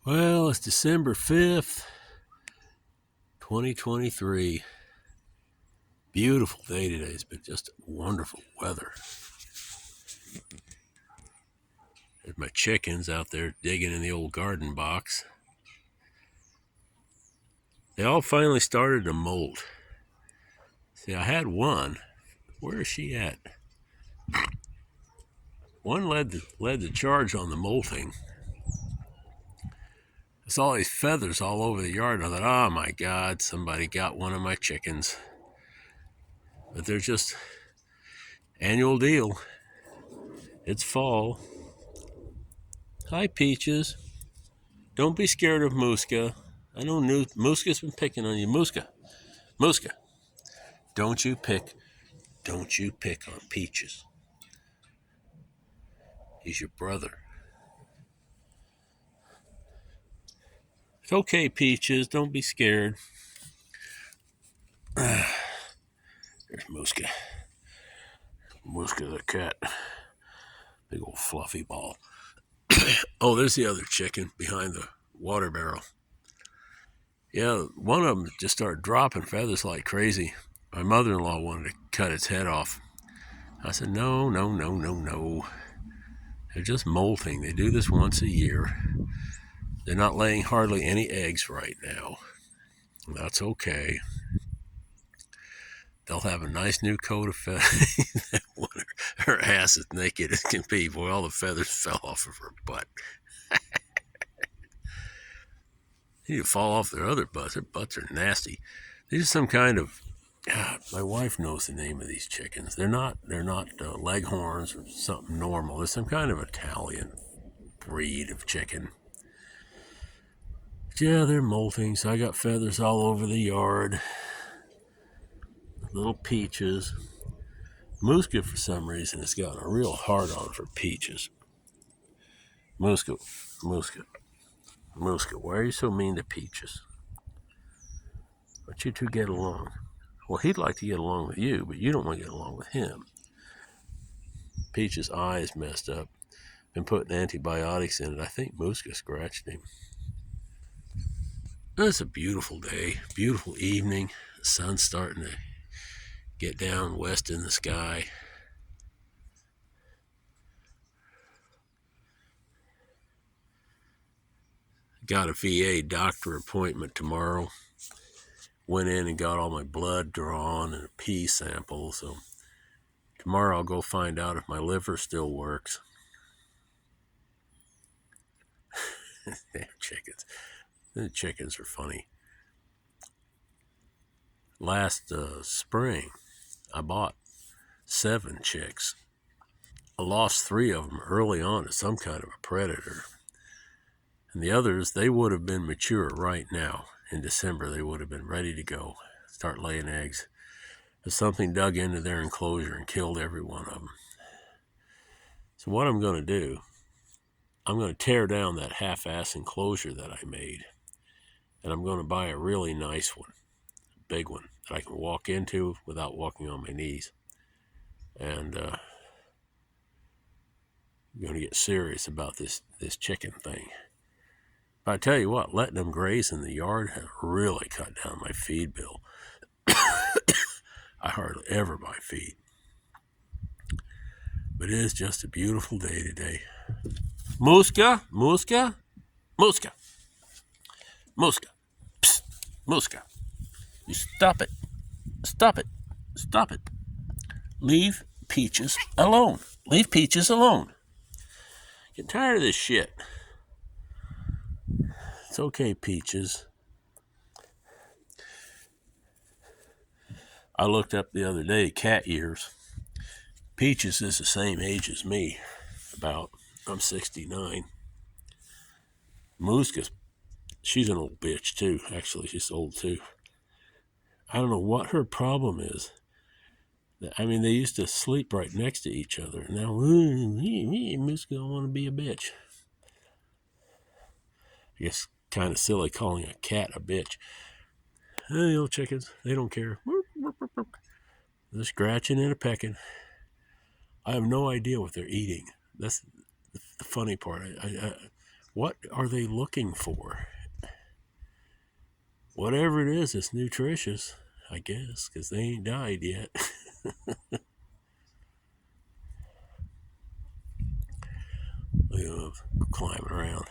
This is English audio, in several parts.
Well, it's December 5th, 2023. Beautiful day today. It's been just wonderful weather. There's my chickens out there digging in the old garden box. They all finally started to molt. See, I had one. Where is she at? One led the charge on the molting. I saw these feathers all over the yard. I thought, oh my God, somebody got one of my chickens. But they're just annual deal. It's fall. Hi, Peaches. Don't be scared of Muska. I know Muska's been picking on you. Muska, don't you pick on Peaches. He's your brother. It's okay, Peaches. Don't be scared. There's Muska. Muska the cat. Big old fluffy ball. Oh, there's the other chicken behind the water barrel. Yeah, one of them just started dropping feathers like crazy. My mother-in-law wanted to cut its head off. I said, no. They're just molting. They do this once a year. They're not laying hardly any eggs right now. That's okay. They'll have a nice new coat of feathers. Her ass is naked as can be. Boy, all the feathers fell off of her butt. They need to fall off their other butts. Their butts are nasty. These are some kind of. God, my wife knows the name of these chickens. They're not leghorns or something normal. They're some kind of Italian breed of chicken. But yeah, they're molting, so I got feathers all over the yard. Little Peaches. Muska, for some reason, has gotten a real hard on for Peaches. Muska, why are you so mean to Peaches? Why don't you two get along? Well, he'd like to get along with you, but you don't want to get along with him. Peaches' eye is messed up. Been putting antibiotics in it. I think Muska scratched him. It's a beautiful day, beautiful evening. The sun's starting to get down west in the sky. Got a VA doctor appointment tomorrow. Went in and got all my blood drawn and a pee sample. So tomorrow I'll go find out if my liver still works. Damn chickens. The chickens are funny. Last spring, I bought 7 chicks. I lost 3 of them early on to some kind of a predator. And the others, they would have been mature right now. In December, they would have been ready to go, start laying eggs. But something dug into their enclosure and killed every one of them. So what I'm going to do, I'm going to tear down that half-ass enclosure that I made. And I'm going to buy a really nice one, a big one, that I can walk into without walking on my knees. And I'm going to get serious about this chicken thing. But I tell you what, letting them graze in the yard has really cut down my feed bill. I hardly ever buy feed. But it is just a beautiful day today. Muska, psst, Muska. You stop it. Leave Peaches alone. Get tired of this shit. It's okay, Peaches. I looked up the other day, cat years. Peaches is the same age as me, about. I'm 69. Muska, she's an old bitch too. Actually, she's old too. I don't know what her problem is. I mean, they used to sleep right next to each other. Now, Muska don't want to be a bitch. I guess kind of silly calling a cat a bitch. Hey, old chickens, they don't care. They're scratching and a pecking. I have no idea what they're eating. That's the funny part. What are they looking for? Whatever it is, it's nutritious, I guess, because they ain't died yet. Climbing around.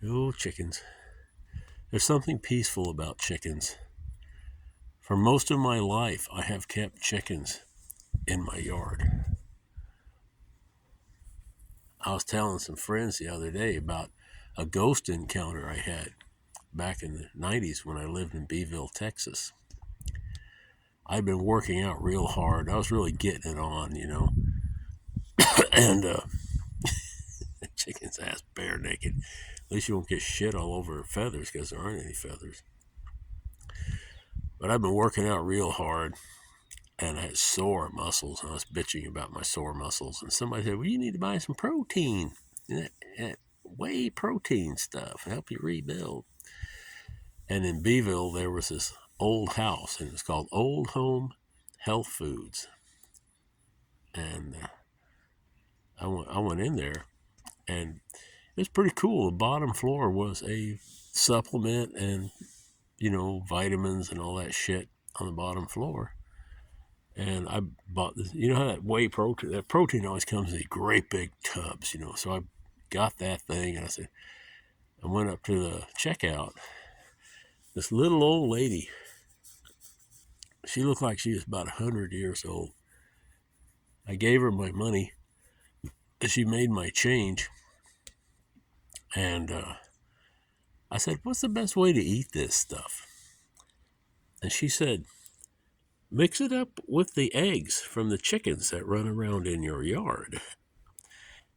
Oh, chickens. There's something peaceful about chickens. For most of my life, I have kept chickens in my yard. I was telling some friends the other day about a ghost encounter I had back in the 90s when I lived in Beeville, Texas. I'd been working out real hard. I was really getting it on, and chicken's ass bare naked. At least you won't get shit all over her feathers because there aren't any feathers. But I've been working out real hard, and I had sore muscles. And I was bitching about my sore muscles, and somebody said, "Well, you need to buy some protein, that whey protein stuff, help you rebuild." And in Beeville, there was this old house, and it was called Old Home Health Foods. And I went in there, and it was pretty cool. The bottom floor was a supplement and, vitamins and all that shit on the bottom floor. And I bought this, how that whey protein, that protein always comes in these great big tubs, So I got that thing, and I went up to the checkout. This little old lady, she looked like she was about 100 years old. I gave her my money, and she made my change. And I said, "What's the best way to eat this stuff?" And she said, "Mix it up with the eggs from the chickens that run around in your yard."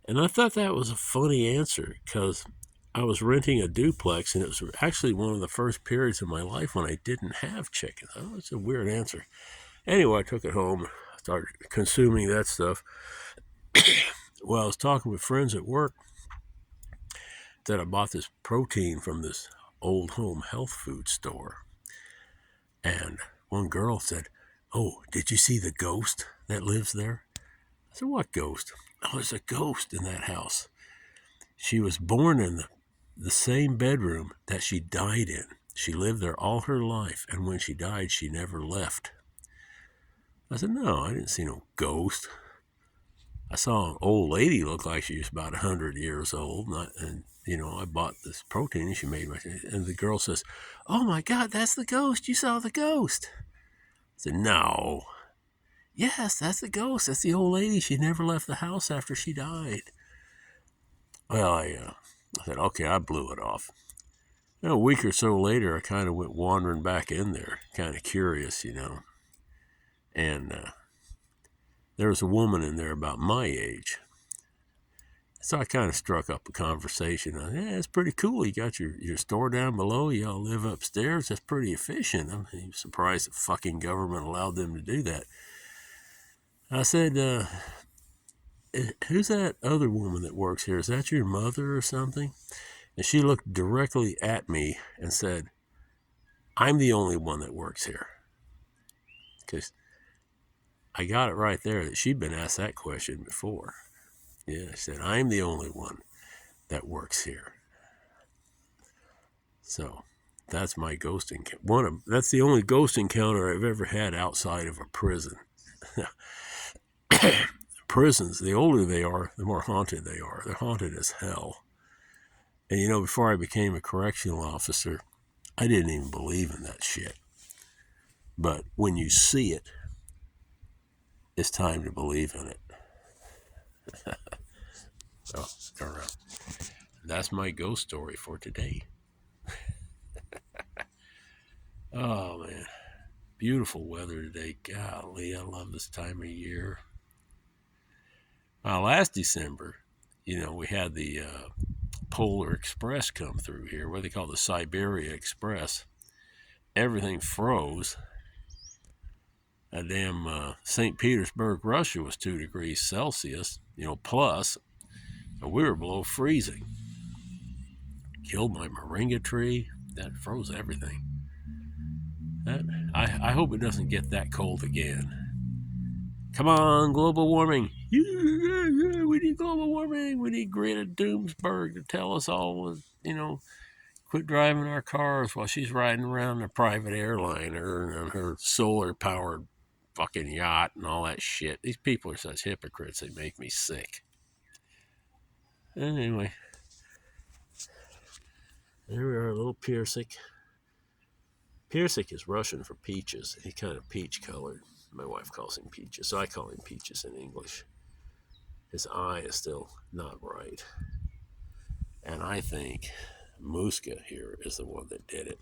And I thought that was a funny answer because I was renting a duplex, and it was actually one of the first periods of my life when I didn't have chickens. Oh, it's a weird answer. Anyway, I took it home, started consuming that stuff. Well, I was talking with friends at work that I bought this protein from this Old Home health food store. And one girl said, "Oh, did you see the ghost that lives there?" I said, "What ghost?" "Oh, there's a ghost in that house. She was born in the same bedroom that she died in. She lived there all her life, and when she died, she never left." I said, "No, I didn't see no ghost. I saw an old lady look like she was about 100 years old, and I bought this protein, and she made my." And the girl says, "Oh my God, that's the ghost. You saw the ghost." I said, "No." "Yes, that's the ghost. That's the old lady. She never left the house after she died." Well, I said, okay, I blew it off. A week or so later, I kind of went wandering back in there, kind of curious, And there was a woman in there about my age. So I kind of struck up a conversation. "Yeah, it's pretty cool. You got your store down below. You all live upstairs. That's pretty efficient. I'm surprised the fucking government allowed them to do that." I said, "Who's that other woman that works here? Is that your mother or something?" And she looked directly at me and said, "I'm the only one that works here." Because I got it right there that she'd been asked that question before. Yeah, she said, "I'm the only one that works here." So that's my ghost encounter. That's the only ghost encounter I've ever had outside of a prison. Prisons, the older they are, the more haunted they are. They're haunted as hell. And before I became a correctional officer, I didn't even believe in that shit. But when you see it, it's time to believe in it. So, turn around. That's my ghost story for today. Oh, man. Beautiful weather today. Golly, I love this time of year. Last December, we had the Polar Express come through here, what they call the Siberia Express. Everything froze. A damn St. Petersburg, Russia was 2 degrees Celsius, plus. But we were below freezing. Killed my moringa tree. That froze everything. I hope it doesn't get that cold again. Come on, global warming. Yeah, we need global warming. We need Greta Doomsburg to tell us all, quit driving our cars while she's riding around in a private airliner and her solar powered fucking yacht and all that shit. These people are such hypocrites, they make me sick. Anyway, there we are, little Piersic. Piersic is Russian for peaches. He's kind of peach colored. My wife calls him Peaches, so I call him Peaches in English. His eye is still not right. And I think Muska here is the one that did it.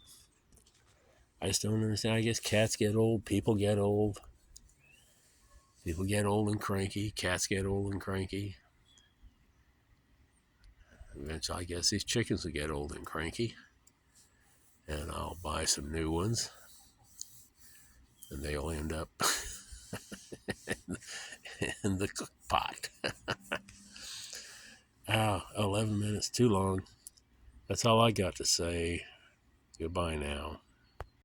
I just don't understand. I guess cats get old, people get old. People get old and cranky. Cats get old and cranky. Eventually, I guess these chickens will get old and cranky. And I'll buy some new ones. And they'll end up in the cook pot. 11 minutes too long. That's all I got to say. Goodbye now.